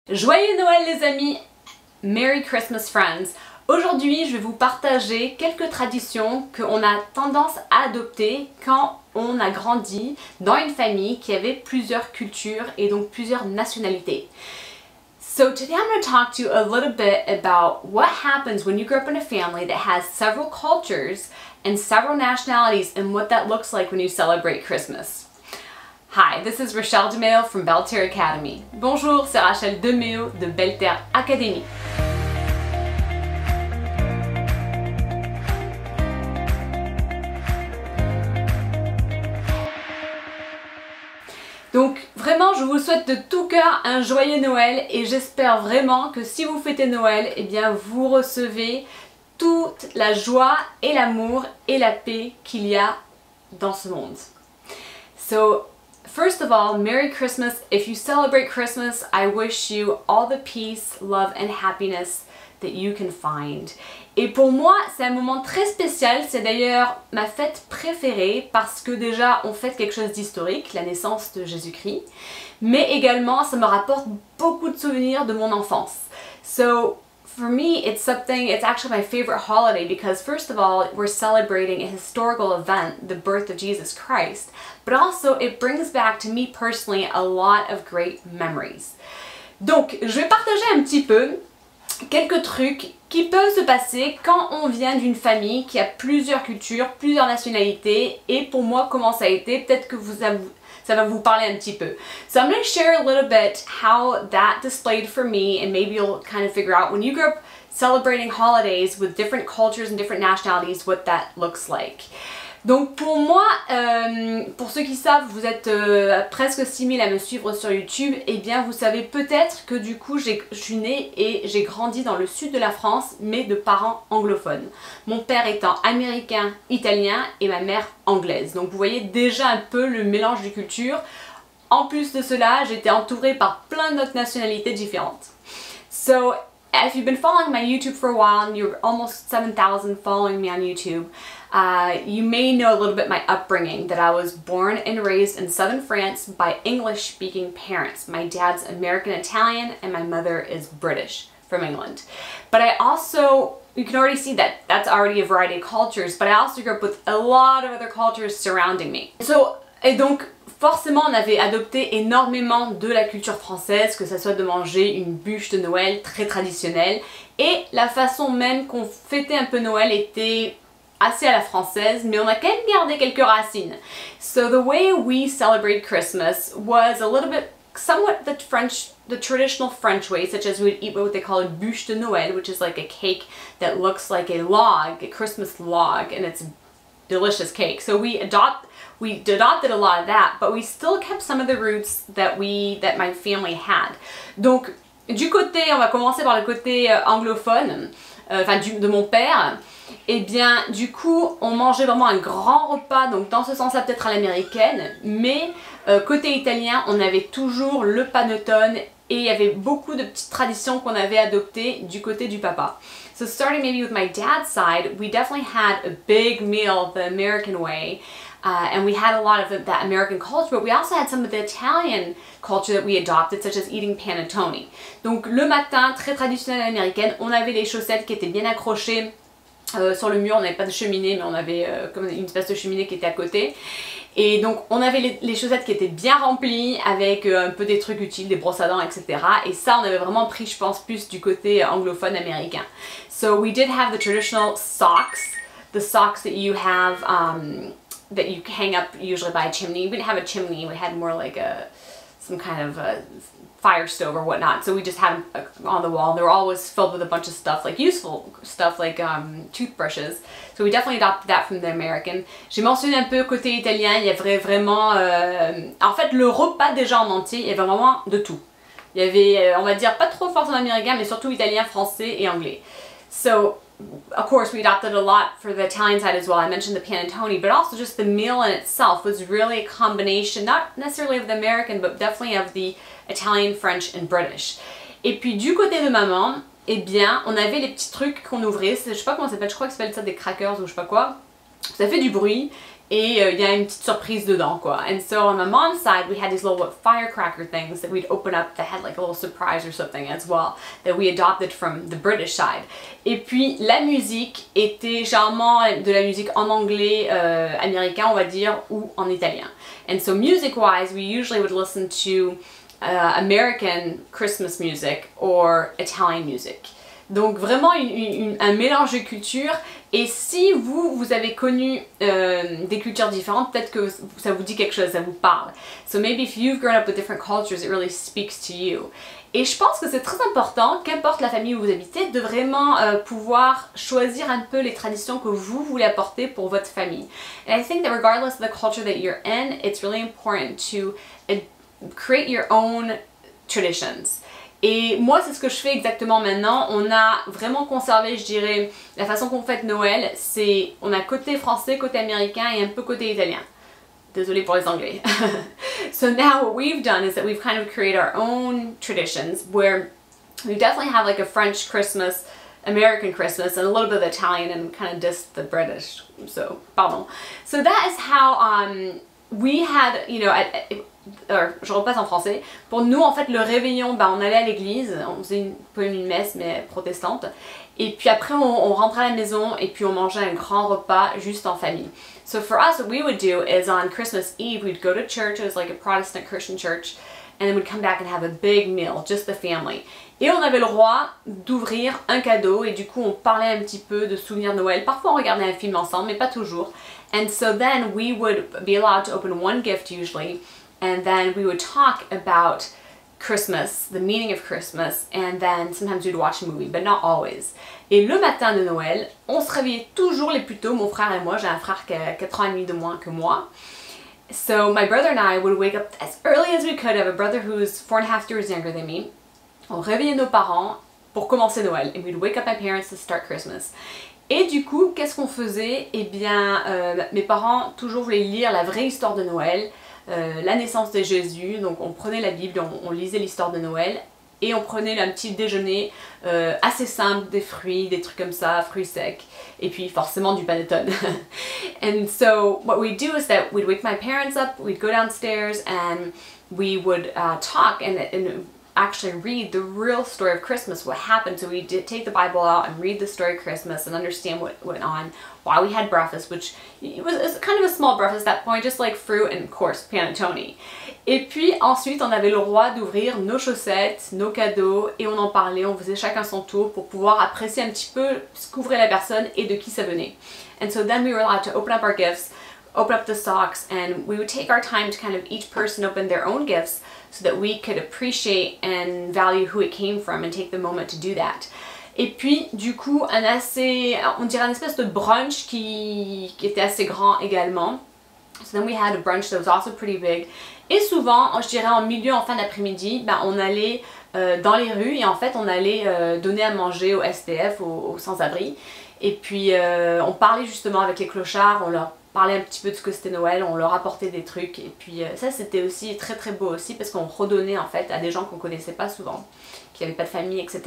Joyeux Noël les amis! Merry Christmas friends! Aujourd'hui, je vais vous partager quelques traditions qu'on a tendance à adopter quand on a grandi dans une famille qui avait plusieurs cultures et donc plusieurs nationalités. So today I'm going to talk to you a little bit about what happens when you grow up in a family that has several cultures and several nationalities and what that looks like when you celebrate Christmas. Hi, this is Rachelle DeMeo from Belle Terre Academy. Bonjour, c'est Rachelle DeMeo de Belle Terre Academy. Donc vraiment, je vous souhaite de tout cœur un joyeux Noël et j'espère vraiment que si vous fêtez Noël, eh bien vous recevez toute la joie et l'amour et la paix qu'il y a dans ce monde. So, first of all, Merry Christmas. If you celebrate Christmas, I wish you all the peace, love and happiness that you can find. Et pour moi, c'est un moment très spécial, c'est d'ailleurs ma fête préférée parce que déjà on fête quelque chose d'historique, la naissance de Jésus-Christ, mais également ça me rapporte beaucoup de souvenirs de mon enfance. So for me, it's actually my favorite holiday because first of all, we're celebrating a historical event, the birth of Jesus Christ, but also it brings back to me personally a lot of great memories. Donc, je vais partager un petit peu quelques trucs qui peuvent se passer quand on vient d'une famille qui a plusieurs cultures, plusieurs nationalités, et pour moi, comment ça a été, peut-être que ça va vous parler un petit peu. So I'm going to share a little bit how that displayed for me, and maybe you'll kind of figure out when you grow up celebrating holidays with different cultures and different nationalities, what that looks like. Donc pour moi, pour ceux qui savent, vous êtes presque 6000 à me suivre sur YouTube, et bien vous savez peut-être que du coup je suis née et j'ai grandi dans le sud de la France, mais de parents anglophones. Mon père étant américain, italien et ma mère anglaise. Donc vous voyez déjà un peu le mélange de cultures. En plus de cela, j'étais entourée par plein d'autres nationalités différentes. So, if you've been following my YouTube for a while, and you're almost 7,000 following me on YouTube, you may know a little bit my upbringing, that I was born and raised in southern France by English-speaking parents. My dad's American-Italian and my mother is British from England. But I also, you can already see that that's already a variety of cultures, but I also grew up with a lot of other cultures surrounding me. Et donc, forcément, on avait adopté énormément de la culture française, que ce soit de manger une bûche de Noël très traditionnelle, et la façon même qu'on fêtait un peu Noël était assez à la française, mais on a quand même gardé quelques racines. So the way we celebrate Christmas was a little bit, somewhat the traditional French way, such as we would eat what they call a bûche de Noël, which is like a cake that looks like a log, a Christmas log, and it's delicious cake. So we adopted a lot of that, but we still kept some of the roots that my family had. Donc, du côté, on va commencer par le côté anglophone, de mon père. Et bien, du coup, on mangeait vraiment un grand repas, donc dans ce sens-là peut-être à l'américaine, mais côté italien, on avait toujours le panettone et il y avait beaucoup de petites traditions qu'on avait adoptées du côté du papa. So starting maybe with my dad's side, we definitely had a big meal the American way. And we had a lot of that American culture, but we also had some of the Italian culture that we adopted, such as eating panettone. Donc le matin, très traditionnel américaine, on avait les chaussettes qui étaient bien accrochées sur le mur. On n'avait pas de cheminée, mais on avait comme une espèce de cheminée qui était à côté. Et donc on avait les chaussettes qui étaient bien remplies avec un peu des trucs utiles, des brosses à dents, etc. Et ça, on avait vraiment pris, je pense, plus du côté anglophone américain. So we did have the traditional socks, the socks that you have that you hang up usually by a chimney. We didn't have a chimney, we had more like some kind of a fire stove or whatnot. So we just had them on the wall. They were always filled with a bunch of stuff, like useful stuff like toothbrushes. So we definitely adopted that from the American. J'ai mentionné un peu côté italien, il y avait vraiment... en fait, le repas déjà en entier, il y avait vraiment de tout. Il y avait, on va dire, pas trop forcément américain, mais surtout italien, français et anglais. So, of course, we adopted a lot for the Italian side as well. I mentioned the panettone, but also just the meal in itself was really a combination, not necessarily of the American, but definitely of the Italian, French, and British. Et puis du côté de maman, eh bien, on avait les petits trucs qu'on ouvrait, je sais pas comment ça s'appelle, je crois que ça s'appelle ça des crackers ou je sais pas quoi. Ça fait du bruit et il y a une petite surprise dedans quoi. And so on my mom's side we had these little firecracker things that we'd open up that had like a little surprise or something as well that we adopted from the British side. Et puis la musique était généralement de la musique en anglais américain on va dire ou en italien. And so music wise we usually would listen to American Christmas music or Italian music. Donc vraiment un mélange de cultures, et si vous avez connu des cultures différentes, peut-être que ça vous dit quelque chose, ça vous parle. So maybe if you've grown up with different cultures, it really speaks to you. Et je pense que c'est très important, qu'importe la famille où vous habitez, de vraiment pouvoir choisir un peu les traditions que vous voulez apporter pour votre famille. And I think that regardless of the culture that you're in, it's really important to create your own traditions. Et moi, c'est ce que je fais exactement maintenant. On a vraiment conservé, je dirais, la façon qu'on fête Noël. C'est, on a côté français, côté américain et un peu côté italien. Désolée pour les anglais. So now what we've done is that we've kind of created our own traditions where we definitely have like a French Christmas, American Christmas, and a little bit of Italian and kind of just the British. So, pardon. So that is how we had, you know, je repasse en français. Pour nous, en fait, le réveillon, ben, on allait à l'église, on faisait une messe, mais protestante. Et puis après, on rentrait à la maison et puis on mangeait un grand repas juste en famille. So for us, what we would do is on Christmas Eve, we'd go to church, it was like a Protestant Christian church, and then we'd come back and have a big meal, just the family. Et on avait le droit d'ouvrir un cadeau et du coup, on parlait un petit peu de souvenirs de Noël. Parfois, on regardait un film ensemble, mais pas toujours. And so then we would be allowed to open one gift usually. And then we would talk about Christmas, the meaning of Christmas, and then sometimes we'd watch a movie, but not always. Et le matin de Noël, on se réveillait toujours les plus tôt, mon frère et moi. J'ai un frère qui a 4 ans et demi de moins que moi. So my brother and I would wake up as early as we could. I have a brother who's 4.5 years younger than me. On réveillait nos parents pour commencer Noël. And we'd wake up my parents to start Christmas. Et du coup, qu'est-ce qu'on faisait? Eh bien, mes parents toujours voulaient lire la vraie histoire de Noël. La naissance de Jésus, donc on prenait la Bible, on lisait l'histoire de Noël et on prenait un petit déjeuner assez simple, des fruits, des trucs comme ça, fruits secs, et puis forcément du panettone. And so what we'd do is that we'd wake my parents up, we'd go downstairs and we would talk and actually read the real story of Christmas, what happened. So we did take the Bible out and read the story of Christmas and understand what went on, why we had breakfast, which it was kind of a small breakfast at that point, just like fruit and of course panettone. Et puis ensuite on avait le droit d'ouvrir nos chaussettes, nos cadeaux, et on en parlait, on faisait chacun son tour pour pouvoir apprécier un petit peu ce qu'ouvrait la personne et de qui ça venait. And so then we were allowed to open up our gifts, open up the socks, and we would take our time to kind of each person open their own gifts so that we could appreciate and value who it came from and take the moment to do that. Et puis du coup on dirait un espèce de brunch qui était assez grand également. So then we had a brunch that was also pretty big. Et souvent, je dirais en milieu, en fin d'après-midi, ben, on allait dans les rues et en fait on allait donner à manger aux SDF, aux sans-abri. Et puis on parlait justement avec les clochards, on leur parlait un petit peu de ce que c'était Noël, on leur apportait des trucs. Et puis ça c'était aussi très très beau aussi parce qu'on redonnait en fait à des gens qu'on connaissait pas souvent, qui n'avaient pas de famille, etc.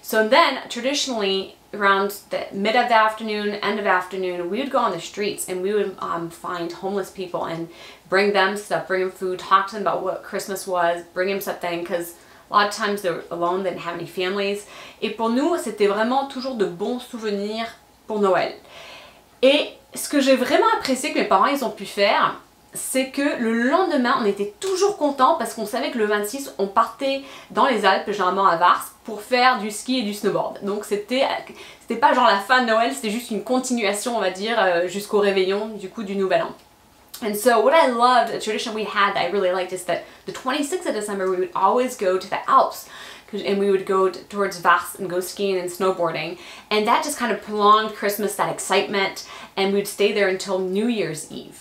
So then, traditionally, around the mid of the afternoon, end of the afternoon, we would go on the streets and we would find homeless people and bring them stuff, bring them food, talk to them about what Christmas was, bring them something, because a lot of times they were alone, they didn't have any families. Et pour nous, c'était vraiment toujours de bons souvenirs pour Noël. Et ce que j'ai vraiment apprécié que mes parents ils ont pu faire, c'est que le lendemain, on était toujours contents parce qu'on savait que le 26, on partait dans les Alpes, généralement à Vars, pour faire du ski et du snowboard. Donc c'était pas genre la fin de Noël, c'était juste une continuation, on va dire, jusqu'au réveillon du coup du Nouvel An. And so what I loved, a tradition we had that I really liked, is that the 26th of December we would always go to the Alps. And we would go towards Vars and go skiing and snowboarding, and that just kind of prolonged Christmas, that excitement, and we'd stay there until New Year's Eve.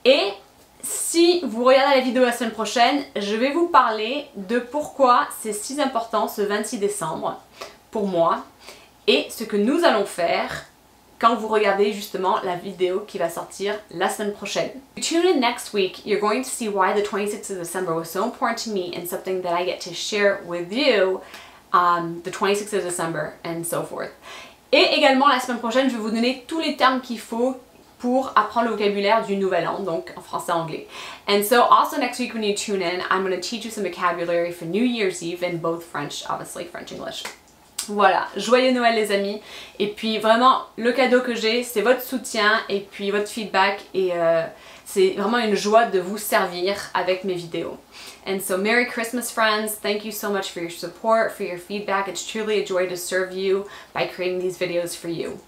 Et si vous regardez la vidéo la semaine prochaine, je vais vous parler de pourquoi c'est si important ce 26 décembre pour moi et ce que nous allons faire quand vous regardez justement la vidéo qui va sortir la semaine prochaine. If you tune in next week, you're going to see why the 26th of December was so important to me and something that I get to share with you the 26th of December and so forth. Et également la semaine prochaine, je vais vous donner tous les termes qu'il faut pour apprendre le vocabulaire du nouvel an, donc en français-anglais. And so also next week when you tune in, I'm going to teach you some vocabulary for New Year's Eve in both French, obviously French-English. Voilà, joyeux Noël les amis, et puis vraiment le cadeau que j'ai c'est votre soutien et puis votre feedback et c'est vraiment une joie de vous servir avec mes vidéos. And so Merry Christmas friends, thank you so much for your support, for your feedback, it's truly a joy to serve you by creating these videos for you.